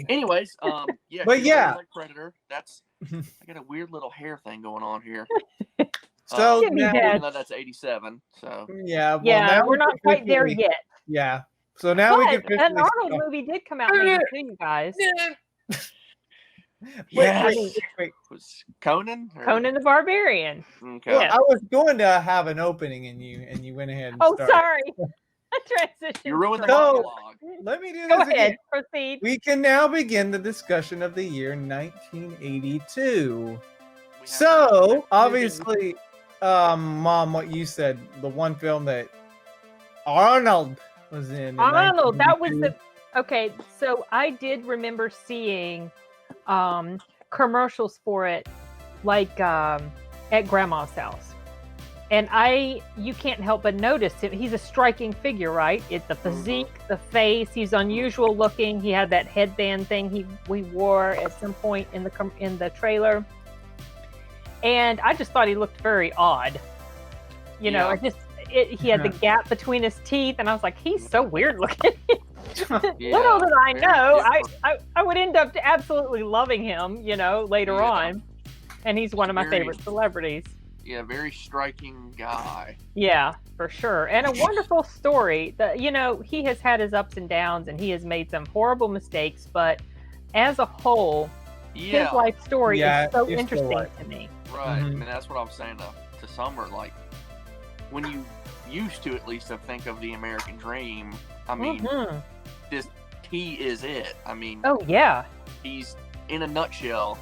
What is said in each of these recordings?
Anyways, yeah. But yeah. Like Predator. That's. I got a weird little hair thing going on here. So even now, though that's 87. So yeah. Well, Yeah, now we're not quite there yet. Yeah. So now we can But an Arnold movie did come out maybe too, you guys. Wait. Was Conan? Or? Conan the Barbarian. Okay. Well, I was going to have an opening and you went ahead and started. Sorry. Transition. You ruined the monologue. Let me do Go this ahead. again. Proceed. We can now begin the discussion of the year 1982. So, obviously, Mom, what you said, the one film that Arnold was in Arnold, that was the... Okay, so I did remember seeing commercials for it, like at Grandma's house. And you can't help but notice him. He's a striking figure, right? It's the physique, the face. He's unusual looking. He had that headband thing we wore at some point in the trailer. And I just thought he looked very odd. You know, he had the gap between his teeth, and I was like, he's so weird looking. Little did I know, I would end up absolutely loving him, you know, later on. And he's one of my favorite celebrities. Yeah, very striking guy. Yeah, for sure. And a wonderful story. You know, he has had his ups and downs, and he has made some horrible mistakes, but as a whole, his life story is so interesting to me. Right. I mean, that's what I was saying to Summer. Like, when you used to at least think of the American dream, I mean, he is it. I mean, he's in a nutshell.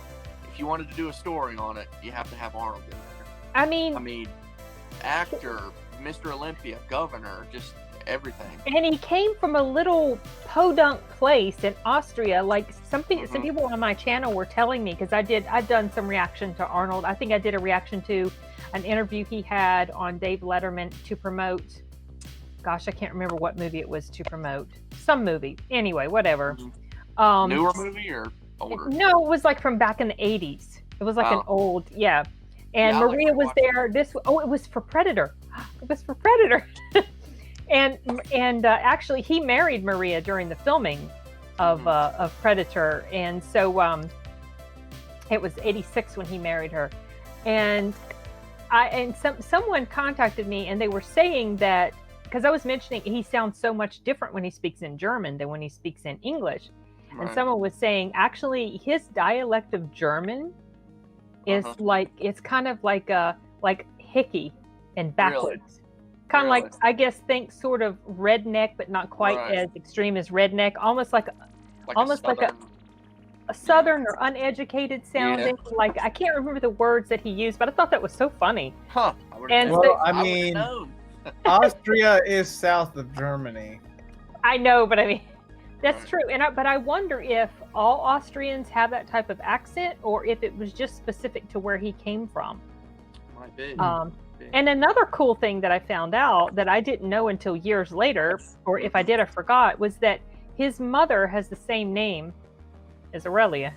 If you wanted to do a story on it, you have to have Arnold in there. I mean, actor, Mr. Olympia, governor, just everything. And he came from a little podunk place in Austria. Like some people on my channel were telling me, because I'd done some reaction to Arnold. I think I did a reaction to an interview he had on Dave Letterman to promote. Gosh, I can't remember what movie it was to promote. Some movie. Anyway, whatever. Newer movie or older? No, it was like from back in the 80s. It was like an old, And Maria was there. It was for Predator. It was for Predator. and actually, he married Maria during the filming of Predator, and so it was 86 when he married her. And someone contacted me, and they were saying that, because I was mentioning he sounds so much different when he speaks in German than when he speaks in English. Right. And someone was saying actually his dialect of German is like, it's kind of like hickey and backwards. Really? Kind of like, I guess, think sort of redneck, but not quite as extreme as redneck. Almost like a southern or uneducated sounding. Yeah. Like, I can't remember the words that he used, but I thought that was so funny. Huh. I mean, Austria is south of Germany. I know, but I mean, that's true. But I wonder if all Austrians have that type of accent, or if it was just specific to where he came from. Might be. And another cool thing that I found out that I didn't know until years later, or if I did, I forgot, was that his mother has the same name as Aurelia.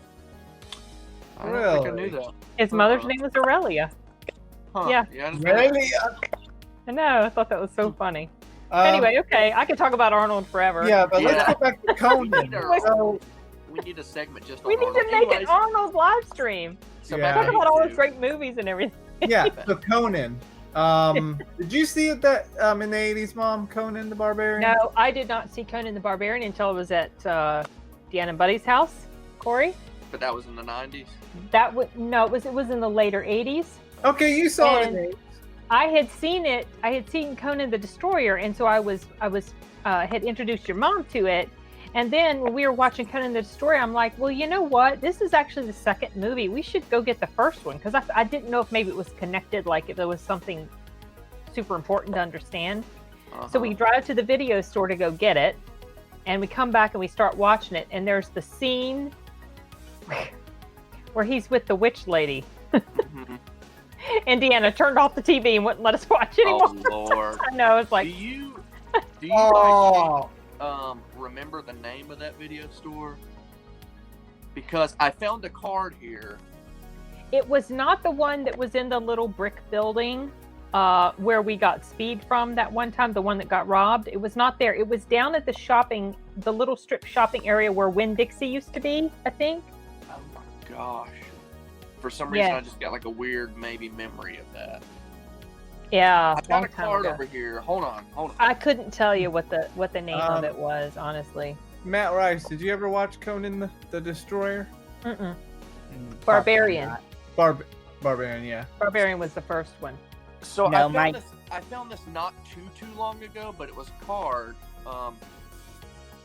I don't think I knew that. His mother's name was Aurelia. Huh. Yeah. Aurelia. I know. I thought that was so funny. Anyway, okay, I could talk about Arnold forever. Yeah, but let's go back to Conan. We need a segment just on Arnold. We need to make an Arnold live stream. So talk about all his great movies and everything. Yeah, so Conan. Did you see it in the 80s, Mom? Conan the Barbarian? No, I did not see Conan the Barbarian until I was at Deanna and Buddy's house, Corey. But that was in the 90s? It was in the later 80s. Okay, you saw it in the 80s. I had seen Conan the Destroyer, and so I had introduced your mom to it. And then when we were watching Conan the Destroyer, I'm like, well, you know what? This is actually the second movie. We should go get the first one, because I didn't know if maybe it was connected, like if there was something super important to understand. So we drive to the video store to go get it, and we come back and we start watching it, and there's the scene where he's with the witch lady. And Deanna turned off the TV and wouldn't let us watch anymore. Oh, Lord. I know, it's like... Do you guys remember the name of that video store? Because I found a card here. It was not the one that was in the little brick building. where we got Speed from that one time, the one that got robbed. It was not there. It was down at the little strip shopping area where Winn-Dixie used to be, I think. Oh my gosh. For some reason, I just got like a weird maybe memory of that. Yeah. I've got a card over here. Hold on. I couldn't tell you what the name of it was, honestly. Matt Rice, did you ever watch Conan the Destroyer? Mm-mm. Barbarian. Barbarian, yeah. Barbarian was the first one. So no, I found this not too long ago, but it was a card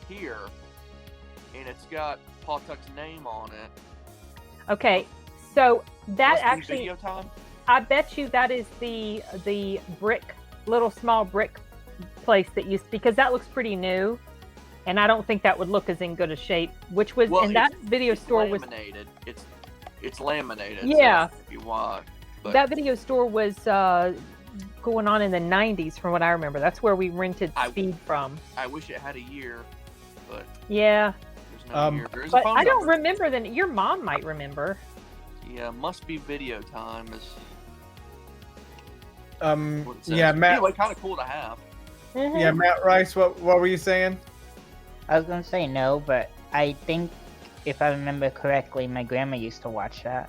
here, and it's got Paul Tuck's name on it. Okay, so that actually, video time? I bet you that is the little small brick place that used, because that looks pretty new, and I don't think that would look as in good a shape. Which was that video store laminated. It's laminated. Yeah. So if you want. But that video store was going on in the 90s, from what I remember. That's where we rented Speed from. I wish it had a year, but yeah, there's no year. There's but I don't remember your mom might remember. Yeah, must be video time is. Yeah, Matt. Anyway, kind of cool to have. Mm-hmm. Yeah, Matt Rice. What were you saying? I was gonna say no, but I think if I remember correctly, my grandma used to watch that.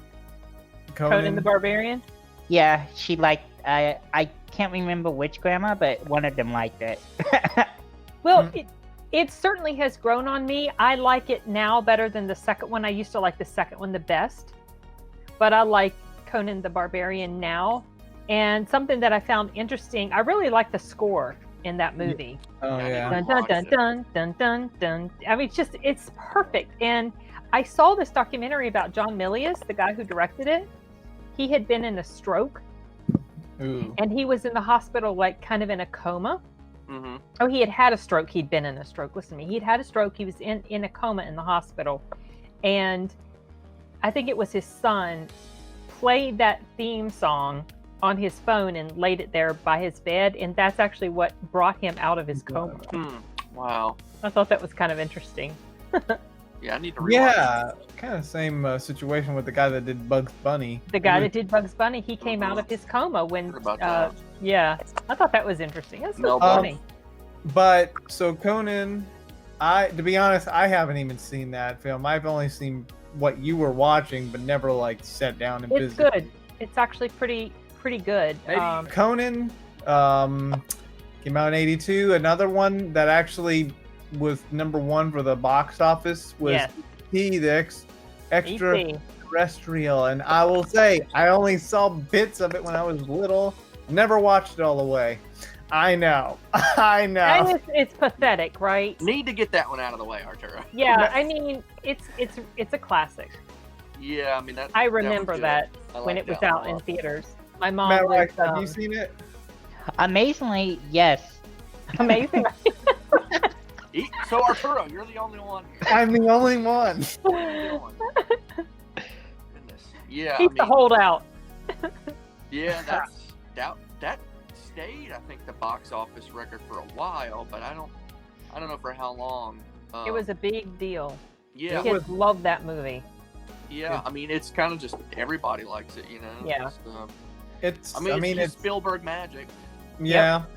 Conan the Barbarian? Yeah, she liked. I can't remember which grandma, but one of them liked it. Well, it certainly has grown on me. I like it now better than the second one. I used to like the second one the best, but I like Conan the Barbarian now. And something that I found interesting, I really like the score in that movie. Oh yeah. Dun dun dun dun dun dun dun. I mean, it's perfect. And I saw this documentary about John Milius, the guy who directed it. He had been in a stroke. Ooh. And he was in the hospital, like kind of in a coma. Mm-hmm. Oh, he had a stroke. He'd been in a stroke. Listen to me. He'd had a stroke. He was in a coma in the hospital. And I think it was his son played that theme song on his phone and laid it there by his bed. And that's actually what brought him out of his coma. Wow. I thought that was kind of interesting. Yeah, I need to rewatch Yeah, kind of same situation with the guy that did Bugs Bunny. The guy that did Bugs Bunny, he came out of his coma when, yeah, I thought that was interesting. That's so funny. But so Conan, to be honest, I haven't even seen that film. I've only seen what you were watching, but never like sat down and It's good. It's actually pretty good. Conan came out in '82. Another one that actually was #1 for the box office was E.T. the Extraterrestrial, and I will say I only saw bits of it when I was little. Never watched it all the way. I know. And it's pathetic, right? Need to get that one out of the way, Arturo. Yeah, I mean it's a classic. Yeah, I mean that. I remember that when it was out in theaters. My mom. Matt Rice, have you seen it? Amazingly, yes. Amazing. So Arturo, you're the only one here. I'm the only one. Goodness. Yeah, He's the holdout. Yeah, that stayed, I think, the box office record for a while, but I don't know for how long. It was a big deal. Yeah, kids loved that movie. Yeah, I mean, it's kind of just everybody likes it, you know. Yeah. It's just Spielberg magic. Yeah. Yep.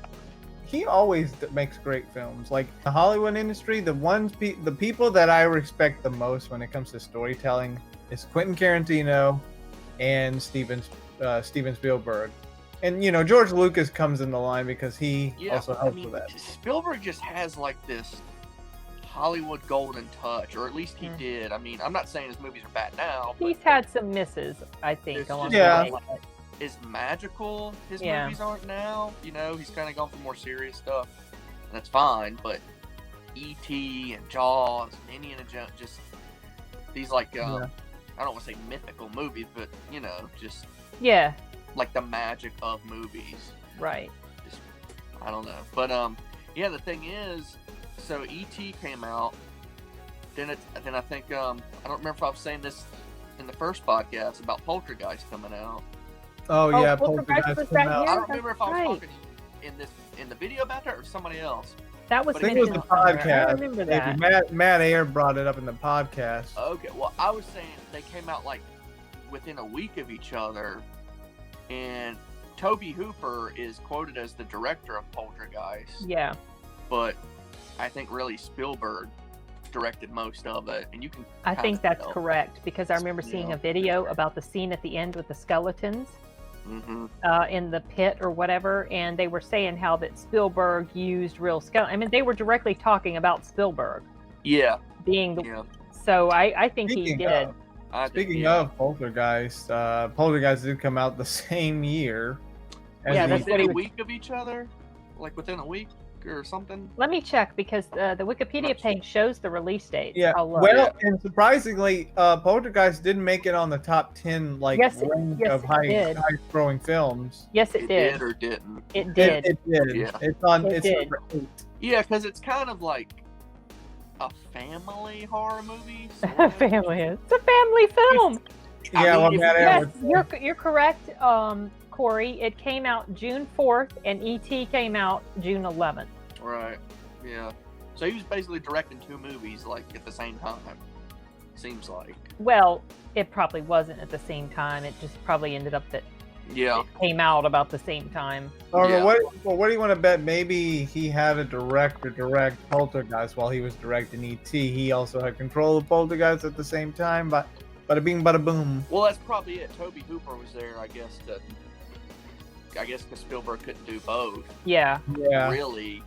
He always makes great films. Like the Hollywood industry, the people that I respect the most when it comes to storytelling is Quentin Tarantino and Steven Spielberg. And you know, George Lucas comes in the line because he also helped with that. Spielberg just has like this Hollywood golden touch, or at least he did. I mean, I'm not saying his movies are bad now. He's had some misses, I think, along the way. As magical his movies aren't now. You know, he's kind of gone for more serious stuff, and that's fine. But E.T. and Jaws, and Indiana Jones, just these like I don't want to say mythical movies, but you know, just like the magic of movies. Right. Just, I don't know, but the thing is, so E.T. came out. Then I think I don't remember if I was saying this in the first podcast about Poltergeist coming out. Oh yeah, Poltergeist was that out. year? I don't remember if I was talking in the video about that or somebody else. That was mentioned in the podcast. I remember that. Matt Ayer brought it up in the podcast. Okay, well, I was saying they came out like within a week of each other, and Tobe Hooper is quoted as the director of Poltergeist. Yeah. But I think really Spielberg directed most of it, and you can. I think that's correct, because I remember seeing a video about the scene at the end with the skeletons in the pit or whatever, and they were saying how that Spielberg used real skeletons. I mean, they were directly talking about Spielberg. Yeah. Being the. So I think he did. Speaking of Poltergeist, Poltergeist did come out the same year. Yeah, that's within a week of each other, like within a week or something. Let me check, because the Wikipedia page shows the release date. Yeah. Well, and surprisingly, Poltergeist didn't make it on the top 10 range of highest growing films. Yes, it did. Did or didn't? It did. It did. Yeah. It's on. It's number 8. Yeah, because it's kind of like a family horror movie. It's a family film. Yeah, yes, you're correct, Corey. It came out June 4th, and E.T. came out June 11th. Right. Yeah. So he was basically directing 2 movies at the same time. Seems like. Well, it probably wasn't at the same time. It just probably ended up that it came out about the same time. What do you want to bet? Maybe he had a director direct Poltergeist while he was directing E.T. He also had control of Poltergeist at the same time, but bada bing, bada boom. Well, that's probably it. Tobe Hooper was there, I guess, because Spielberg couldn't do both. Yeah. Really,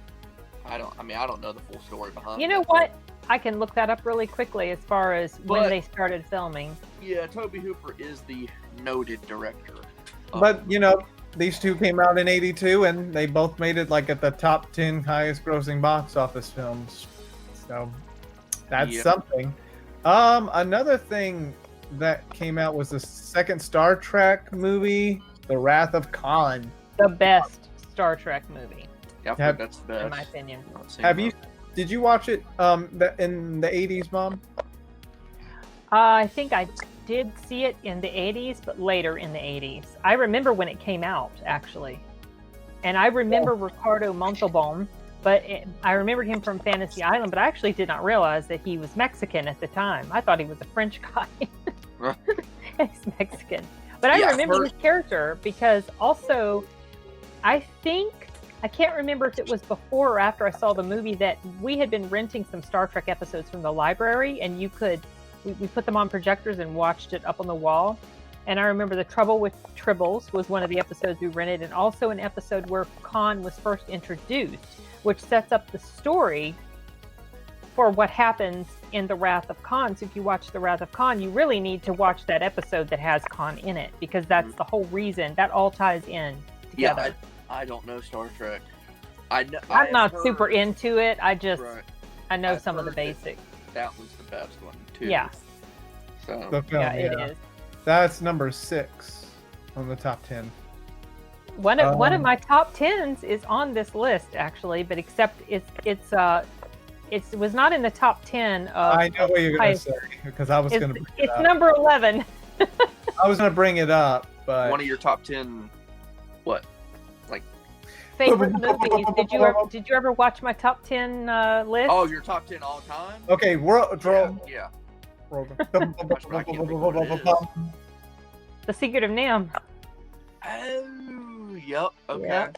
I don't know the full story behind it. You know what? I can look that up really quickly as far as when they started filming. Yeah, Tobe Hooper is the noted director. But, these two came out in 82, and they both made it at the top 10 highest grossing box office films. So, that's something. Another thing that came out was the second Star Trek movie, The Wrath of Khan. The best Star Trek movie. Yeah, I think that's the best. In my opinion. Did you watch it in the 80s, Mom? I think I did see it in the 80s, but later in the 80s. I remember when it came out, actually. And I remember Ricardo Montalban, but I remembered him from Fantasy Island, but I actually did not realize that he was Mexican at the time. I thought he was a French guy. He's Mexican. But I remember his character because also, I can't remember if it was before or after I saw the movie, that we had been renting some Star Trek episodes from the library, and we put them on projectors and watched it up on the wall. And I remember The Trouble with Tribbles was one of the episodes we rented, and also an episode where Khan was first introduced, which sets up the story for what happens in The Wrath of Khan. So if you watch The Wrath of Khan, you really need to watch that episode that has Khan in it, because that's the whole reason. That all ties in together. Yeah, I don't know Star Trek. I'm not super into it. I know some of the basics. That was the best one too. Yeah. So the film, it is. That's number 6 on the top 10. One of my top 10s is on this list, actually, but except it was not in the top 10 of. I know what you're going to say, because I was going to bring it up. It's number 11. I was going to bring it up, but one of your top 10, what? Favorite movies. Did you ever watch my top 10 list? Oh, your top 10 all time? Okay, Yeah. The Secret of NIMH. Oh, yep. Okay. Yep.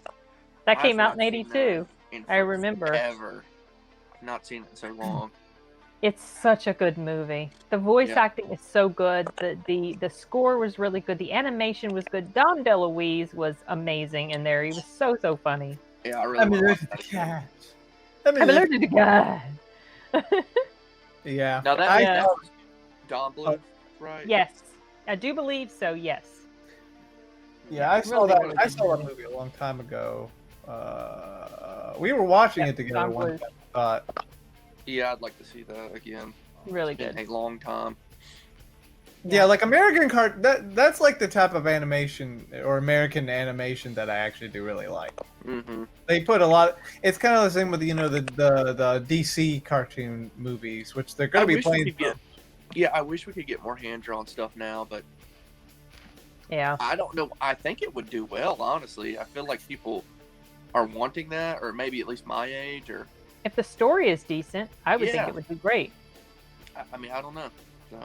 That came out in 82. I remember. Ever. Not seen it in so long. It's such a good movie. The voice acting is so good. The score was really good. The animation was good. Dom DeLuise was amazing in there. He was so funny. Yeah, I really allergic to cats. I'm allergic to cats. Yeah. Now that was Don Bluth, right? Yes. I do believe so, yes. Yeah, I saw that movie a long time ago. We were watching it together one time. Yeah, I'd like to see that again. Really good. A long time. Yeah, American that's the type of animation or American animation that I actually do really like. Mm-hmm. They put a lot. It's kind of the same with the DC cartoon movies, which they're going to be playing. I wish we could get more hand-drawn stuff now, but yeah, I don't know. I think it would do well, honestly. I feel like people are wanting that, or maybe at least my age, or if the story is decent, I would think it would be great. I mean, I don't know. So.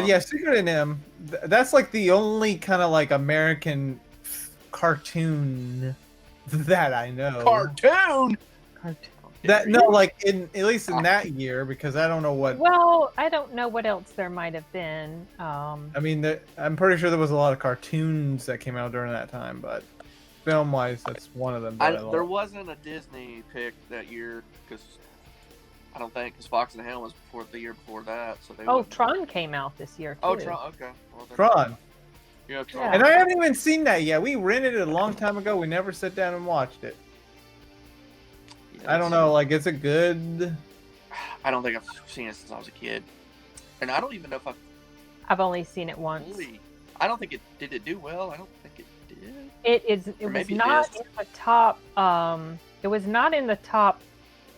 Yeah, Secret of NIMH, that's the only kind of American cartoon that I know. Cartoon. That no, like at least in that year, because I don't know what. Well, I don't know what else there might have been. I mean, I'm pretty sure there was a lot of cartoons that came out during that time, but film-wise, that's one of them. There wasn't a Disney pick that year because I don't think because Fox and the Hound was before the year before that. So they. Tron came out this year too. Oh, Tron. Okay. Well, Tron. Yeah, Tron. And I haven't even seen that yet. We rented it a long time ago. We never sat down and watched it. I don't know, like, is it good? I don't think I've seen it since I was a kid. And I don't even know if I've only seen it once. I don't think did it do well? I don't think it did. It was not in the top, it was not in the top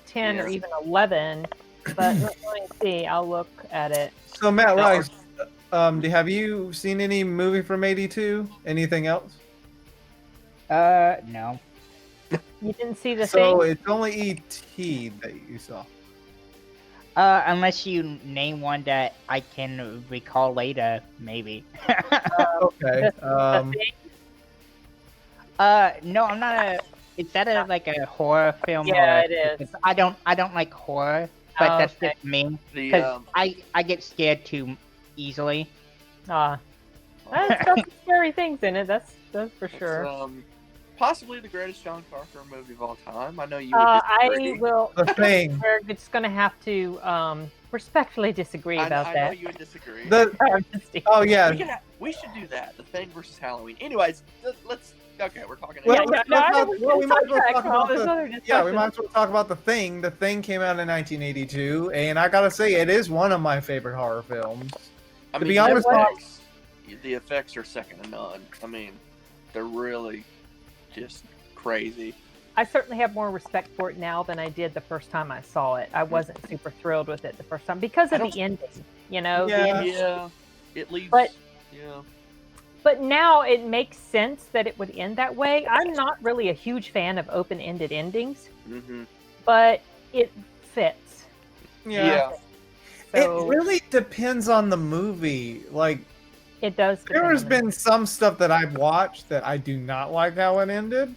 10 or even 11, but let me see, I'll look at it. So, Matt Rice, have you seen any movie from 82? Anything else? No. You didn't see the thing? So it's only E.T. that you saw. Unless you name one that I can recall later, maybe. Okay. The Thing? No, I'm not a. Is that like a horror film? Yeah, it is. I don't like horror, but that's just me. Because I get scared too easily. That's got some scary things in it. That's for sure. Possibly the greatest John Carpenter movie of all time. I know you would disagree. I will. The Thing. We're just going to have to respectfully disagree about that. I know you would disagree. Oh yeah. We should do that. The Thing versus Halloween. Anyways, let's. Okay, we're talking. We about might as well talk about The Thing. The Thing came out in 1982, and I gotta say, it is one of my favorite horror films. To be honest, the effects are second to none. I mean, they're really just crazy. I certainly have more respect for it now than I did the first time I saw it. I wasn't super thrilled with it the first time because of the ending, you know? Yeah. It leaves. But now it makes sense that it would end that way. I'm not really a huge fan of open-ended endings, but it fits. Yeah. So, it really depends on the movie. Like, it does. There has been some stuff that I've watched that I do not like how it ended,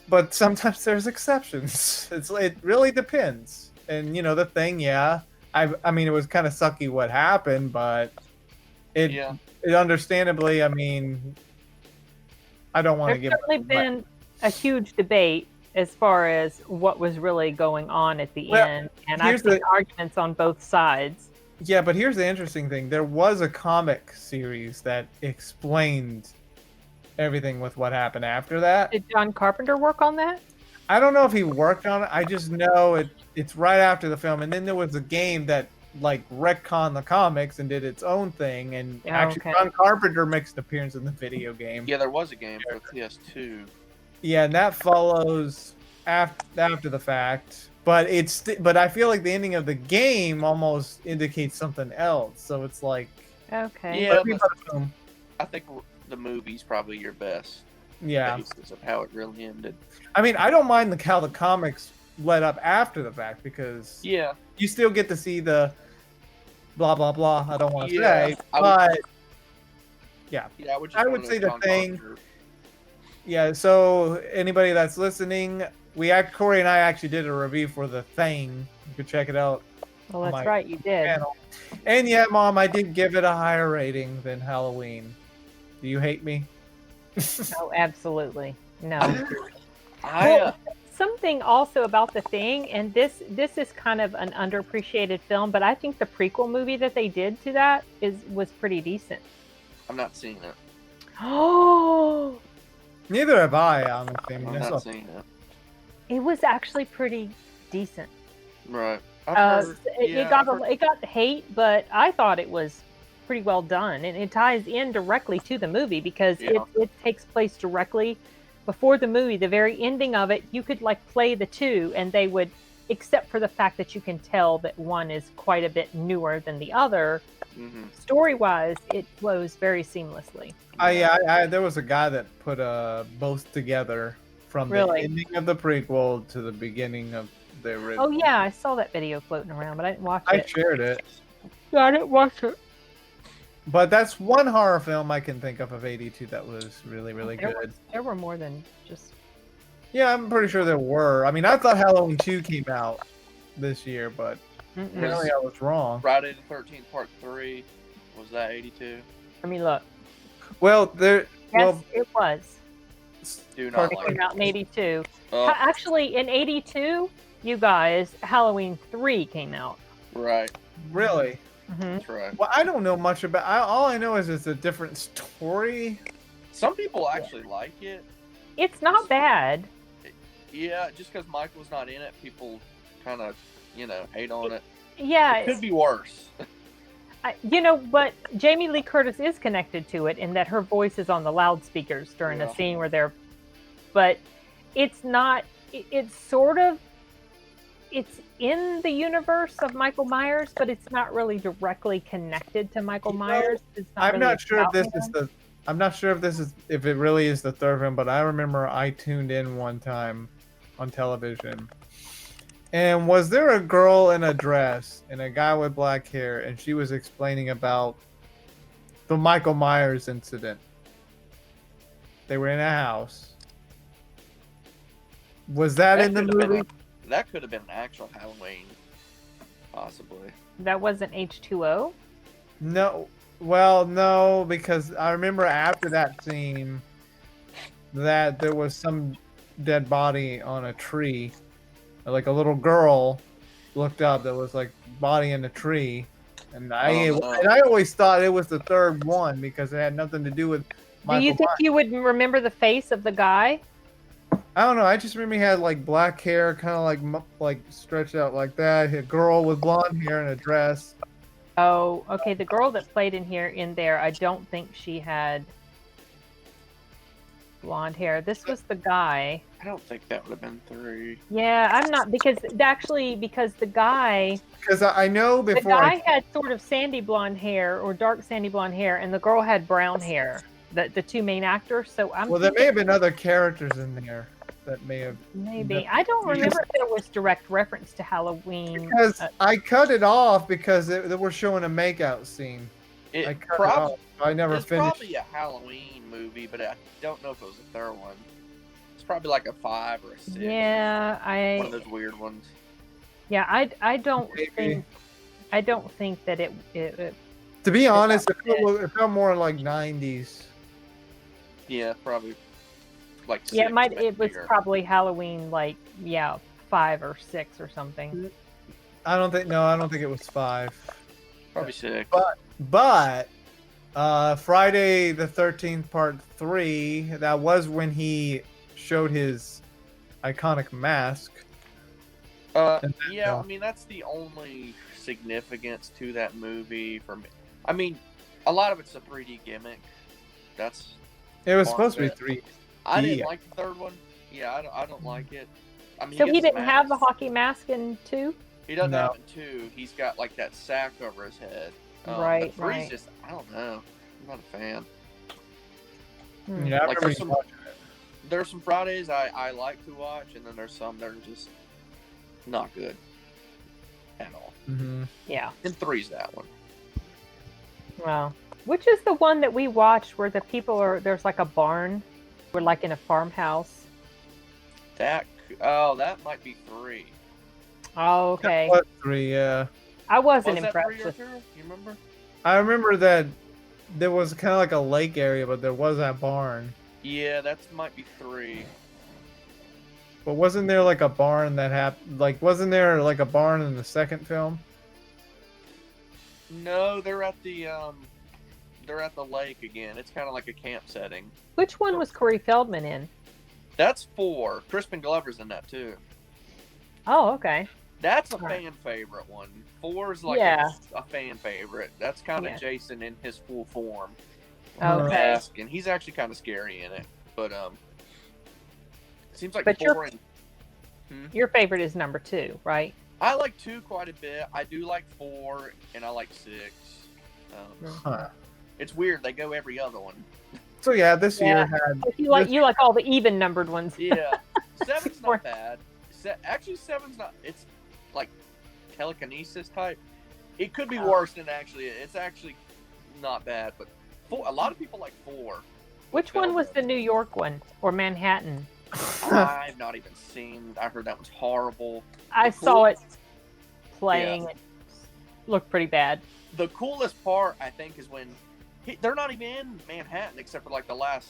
but sometimes there's exceptions. It really depends. And you know, The Thing, I mean, it was kind of sucky what happened, but it understandably, I mean, I don't want to give. There's certainly been a huge debate as far as what was really going on at the end, and I've seen arguments on both sides. Yeah, but here's the interesting thing. There was a comic series that explained everything with what happened after that. Did John Carpenter work on that? I don't know if he worked on it. I just know it's right after the film. And then there was a game that like retconned the comics and did its own thing. And actually John Carpenter makes an appearance in the video game. Yeah, there was a game for PS2. Yeah, and that follows after the fact. But I feel like the ending of the game almost indicates something else. So it's like, okay, yeah. I think the movie's probably your best basis of how it really ended. I mean, I don't mind how the comics led up after the fact because you still get to see the blah blah blah. I don't want to say, but I would say The Thing. Yeah. So anybody that's listening. Corey and I actually did a review for The Thing. You could check it out. Well, that's right, you did. Channel. And yeah, Mom, I did give it a higher rating than Halloween. Do you hate me? No, absolutely. No. Something also about The Thing, and this is kind of an underappreciated film, but I think the prequel movie that they did to that was pretty decent. I'm not seeing it. Oh. Neither have I, honestly. I'm not seeing it. It was actually pretty decent. Right. It got hate, but I thought it was pretty well done, and it ties in directly to the movie because it takes place directly before the movie. The very ending of it, you could like play the two, and they would, except for the fact that you can tell that one is quite a bit newer than the other. Story-wise, it flows very seamlessly. There was a guy that put both together. From the ending of the prequel to the beginning of the original. Oh yeah, I saw that video floating around, but I didn't watch it. I shared it. Yeah, I didn't watch it. But that's one horror film I can think of '82 that was really, really good. There were more than just... Yeah, I'm pretty sure there were. I mean, I thought Halloween 2 came out this year, but apparently I was wrong. Friday the 13th Part 3, was that 82? Let me look. Well, Yes, it was. Do not It like came out in 82. Oh. Actually, in 82, you guys, Halloween 3 came out. Right. Really? That's right. Well, I don't know much about. All I know is it's a different story. Some people actually like it. It's not bad. Yeah, just because Michael's not in it, people kind of, hate on it. Yeah. It could be worse. But Jamie Lee Curtis is connected to it in that her voice is on the loudspeakers during a scene where they're... But it's not... It's sort of... It's in the universe of Michael Myers, but it's not really directly connected to Michael Myers. I'm not sure if this is the... I'm not sure if it really is the third one, but I remember I tuned in one time on television. And was there a girl in a dress and a guy with black hair, and she was explaining about the Michael Myers incident? They were in a house. Was that in the movie? That could have been an actual Halloween, possibly. That wasn't H2O? No. Well, no, because I remember after that scene that there was some dead body on a tree. Like a little girl looked up, that was like body in a tree. And I always thought it was the third one because it had nothing to do with Michael Do you think Myers. you would remember the face of the guy? I don't know. I just remember he had like black hair, kind of like stretched out like that. A girl with blonde hair and a dress. Oh, okay. The girl that played in there, I don't think she had blonde hair. This was the guy. I don't think that would have been 3. Yeah, I'm not because the guy. Because I know before. The guy had sort of sandy blonde hair or dark sandy blonde hair, and the girl had brown hair. The two main actors. So there may have been other characters in there that may have. Maybe I don't remember if there was direct reference to Halloween. Because I cut it off because they were showing a makeout scene. I cut it off. I never it's finished. It's probably a Halloween movie, but I don't know if it was a third one. It's probably like a 5 or a 6. Yeah, one of those weird ones. Yeah, I don't think that it to be honest, it felt more like 90s. Yeah, probably. Like 6, it was probably Halloween, 5 or 6 or something. I don't think it was 5. Probably 6. But Friday the 13th Part 3, that was when he showed his iconic mask. I mean, that's the only significance to that movie for me. I mean, a lot of it's a 3D gimmick. It was supposed to be 3D. I didn't like the third one. Yeah, I don't like it. I mean, so he didn't have the hockey mask in 2? He doesn't have it in 2. He's got like that sack over his head. Right. Just, I don't know. I'm not a fan. Yeah, like there's some Fridays I like to watch, and then there's some that are just not good at all. Mm-hmm. Yeah. And 3's that one. Well, which is the one that we watched where the people there's like a barn, we're like in a farmhouse. That might be 3. Oh, okay. That was 3, yeah. I wasn't Was impressed. That 3 or 2? You remember? I remember that there was kind of like a lake area, but there was that barn. Yeah, that might be 3. But wasn't there like a barn that happened? Like, wasn't there like a barn in the second film? No, they're at the lake again. It's kind of like a camp setting. Which one was Corey Feldman in? That's 4. Crispin Glover's in that too. Oh, okay. That's a fan favorite one. 4 is like a fan favorite. That's kind of Jason in his full form. Okay. And he's actually kind of scary in it. But it seems like 4 your favorite is number 2, right? I like 2 quite a bit. I do like 4 and I like 6. It's weird. They go every other one. So yeah, this year had. You like all the even numbered ones. Yeah, 7's not bad. Actually, 7's not. It's like telekinesis type. It could be worse than actually. It's actually not bad, but a lot of people like 4. Which one was the New York one or Manhattan? I've not even seen. I heard that was horrible. I saw it playing. Yeah. It looked pretty bad. The coolest part, I think, is when they're not even in Manhattan except for like the last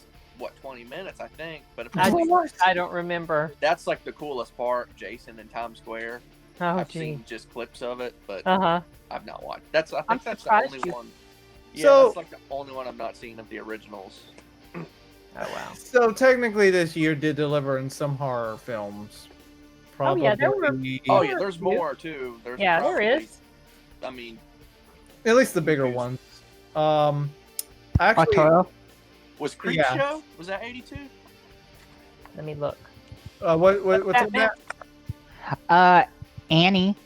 20 minutes, I think. But if I don't remember. That's like the coolest part. Jason in Times Square. Oh, I've seen just clips of it, but I've not watched. I think that's the only one. Yeah, so, that's like the only one I've not seen of the originals. Oh wow! So technically, this year did deliver in some horror films. Probably. Oh yeah, there were. Oh yeah, there's more too. There's there is. I mean, at least the bigger ones. Actually, was Creepshow? Was that 82? Let me look. What's that? Annie.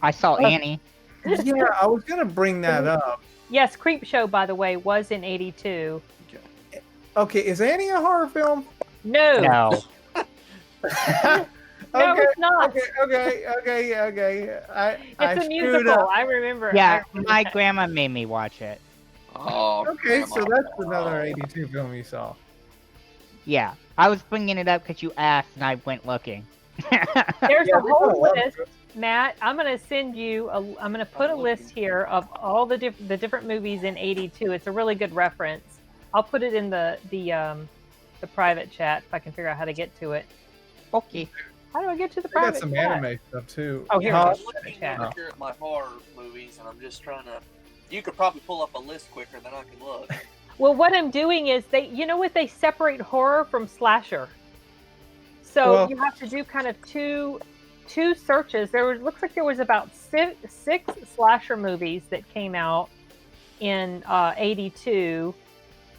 I saw Annie. Yeah, I was gonna bring that up. Yes, Creepshow, by the way, was in 82. Okay, is Annie a horror film? No. No. Okay, no, it's not. Okay. It's a musical. I remember. Yeah, my grandma made me watch it. Oh. Okay, so that's another 82 film you saw. Yeah, I was bringing it up because you asked, and I went looking. There's a whole list, Matt. I'm gonna send you. I'm gonna put a list here of all the different movies in '82. It's a really good reference. I'll put it in the private chat if I can figure out how to get to it. Okay. How do I get to the private chat? I got some anime stuff too. Oh, here. I'm looking over here at my horror movies, and I'm just trying to. You could probably pull up a list quicker than I can look. Well, what I'm doing is you know what? They separate horror from slasher. So you have to do kind of two searches. Looks like there was about six slasher movies that came out in '82,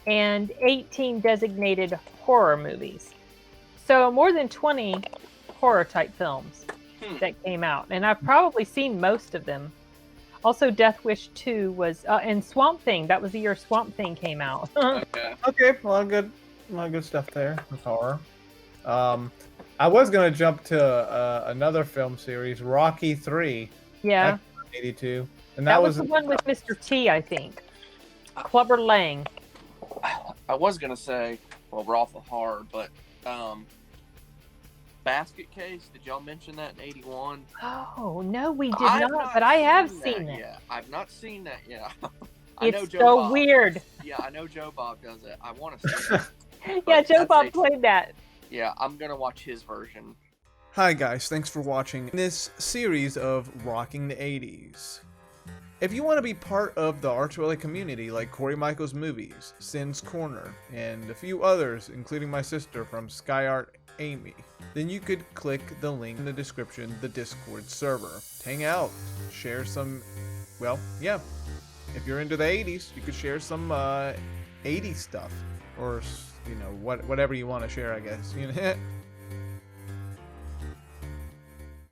and 18 designated horror movies. So more than 20 horror type films that came out, and I've probably seen most of them. Also, Death Wish 2 was, and Swamp Thing. That was the year Swamp Thing came out. Okay. Okay, a lot of good stuff there with horror. I was gonna jump to another film series, Rocky 3. Yeah. 82, and that was the one with Mr. T, I think. Clubber Lang. I was gonna say, well, we're off of horror, but Basket Case. Did y'all mention that in '81? Oh no, we did not. But I have seen it. Yeah, I've not seen that yet. It's so weird. Yeah, I know Joe Bob does it. I want to see it. Yeah, Joe Bob played that. Yeah, I'm gonna watch his version. Hi guys, thanks for watching this series of Rocking the 80s. If you want to be part of the Arturelia community like Corey Michaels Movies, Sin's Corner, and a few others, including my sister from SkyArt Amy, then you could click the link in the description, the Discord server. Hang out, share some, well, yeah, if you're into the 80s, you could share some 80s stuff, or, you know, whatever you want to share, I guess. You know?